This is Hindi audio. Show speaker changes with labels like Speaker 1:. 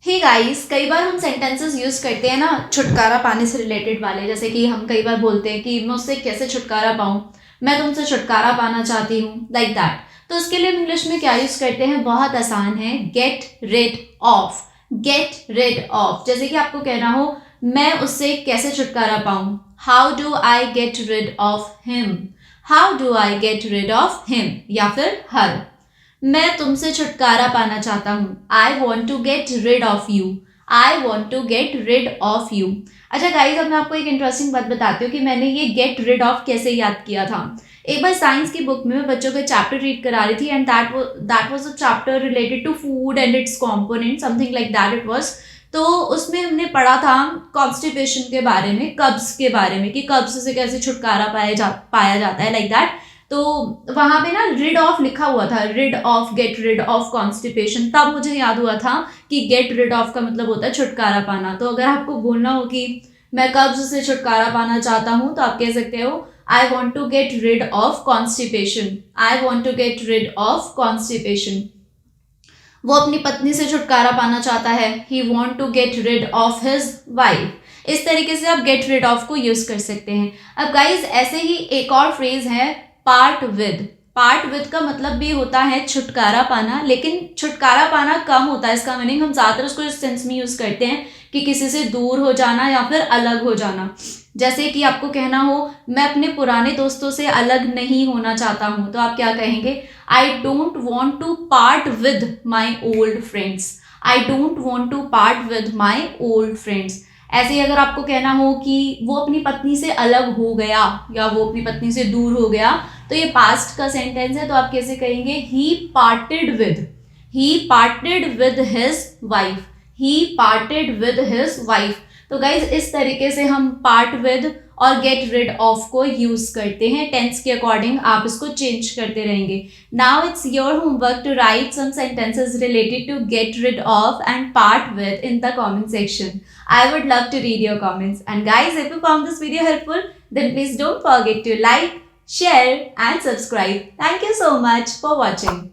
Speaker 1: हे गाइस, कई बार हम सेंटेंसेस यूज करते हैं ना छुटकारा पाने से रिलेटेड वाले। जैसे कि हम कई बार बोलते हैं कि मैं उससे कैसे छुटकारा पाऊं, मैं तुमसे छुटकारा पाना चाहती हूँ, लाइक दैट। तो उसके लिए हम इंग्लिश में क्या यूज करते हैं, बहुत आसान है, get rid of. Get rid of, जैसे कि आपको कहना हो मैं उससे कैसे छुटकारा पाऊं, how do I get rid of him, how do I get rid of him, या फिर हर। मैं तुमसे छुटकारा पाना चाहता हूँ, I want to get rid of you, I want to get rid of you. अच्छा गाइज, अब मैं आपको एक इंटरेस्टिंग बात बताती हूँ कि मैंने ये गेट रिड ऑफ कैसे याद किया था। एक बार साइंस की बुक में मैं बच्चों को चैप्टर रीड करा रही थी, and that was a chapter related to food and its component, something like that it was. तो उसमें हमने पढ़ा था कॉन्स्टिपेशन के बारे में, कब्ज के बारे में, कि कब्ज से कैसे छुटकारा पाया जाता है, लाइक दैट। तो वहां पे ना रिड ऑफ लिखा हुआ था, rid of, get rid of constipation. तब मुझे याद हुआ था कि गेट रिड ऑफ का मतलब होता है छुटकारा पाना। तो अगर आपको बोलना हो कि मैं कब्ज से छुटकारा पाना चाहता हूं, तो आप कह सकते हो I want to get rid of constipation, I want to get rid of constipation. वो अपनी पत्नी से छुटकारा पाना चाहता है, he want to get rid of his wife. इस तरीके से आप गेट रिड ऑफ को यूज कर सकते हैं। अब गाइज, ऐसे ही एक और फ्रेज है, पार्ट विद। पार्ट विद का मतलब भी होता है छुटकारा पाना, लेकिन छुटकारा पाना कम होता है इसका मीनिंग। हम ज्यादातर उसको इस सेंस में यूज करते हैं कि किसी से दूर हो जाना या फिर अलग हो जाना। जैसे कि आपको कहना हो मैं अपने पुराने दोस्तों से अलग नहीं होना चाहता हूं, तो आप क्या कहेंगे, I don't want to part with my old friends, I don't want to part with my old friends. ऐसे ही अगर आपको कहना हो कि वो अपनी पत्नी से अलग हो गया या वो अपनी पत्नी से दूर हो गया, तो ये पास्ट का सेंटेंस है, तो आप कैसे कहेंगे, he parted with, he parted with his wife, he parted with his wife. तो गाइज, इस तरीके से हम पार्ट विद और गेट रिड ऑफ को यूज करते हैं। टेंस के अकॉर्डिंग आप इसको चेंज करते रहेंगे। Now it's your homework to write some sentences related to get rid of and part with in the comment section. I would love to read your comments. And guys, if you found this video helpful, then please don't forget to like, share and subscribe. Thank you so much for watching.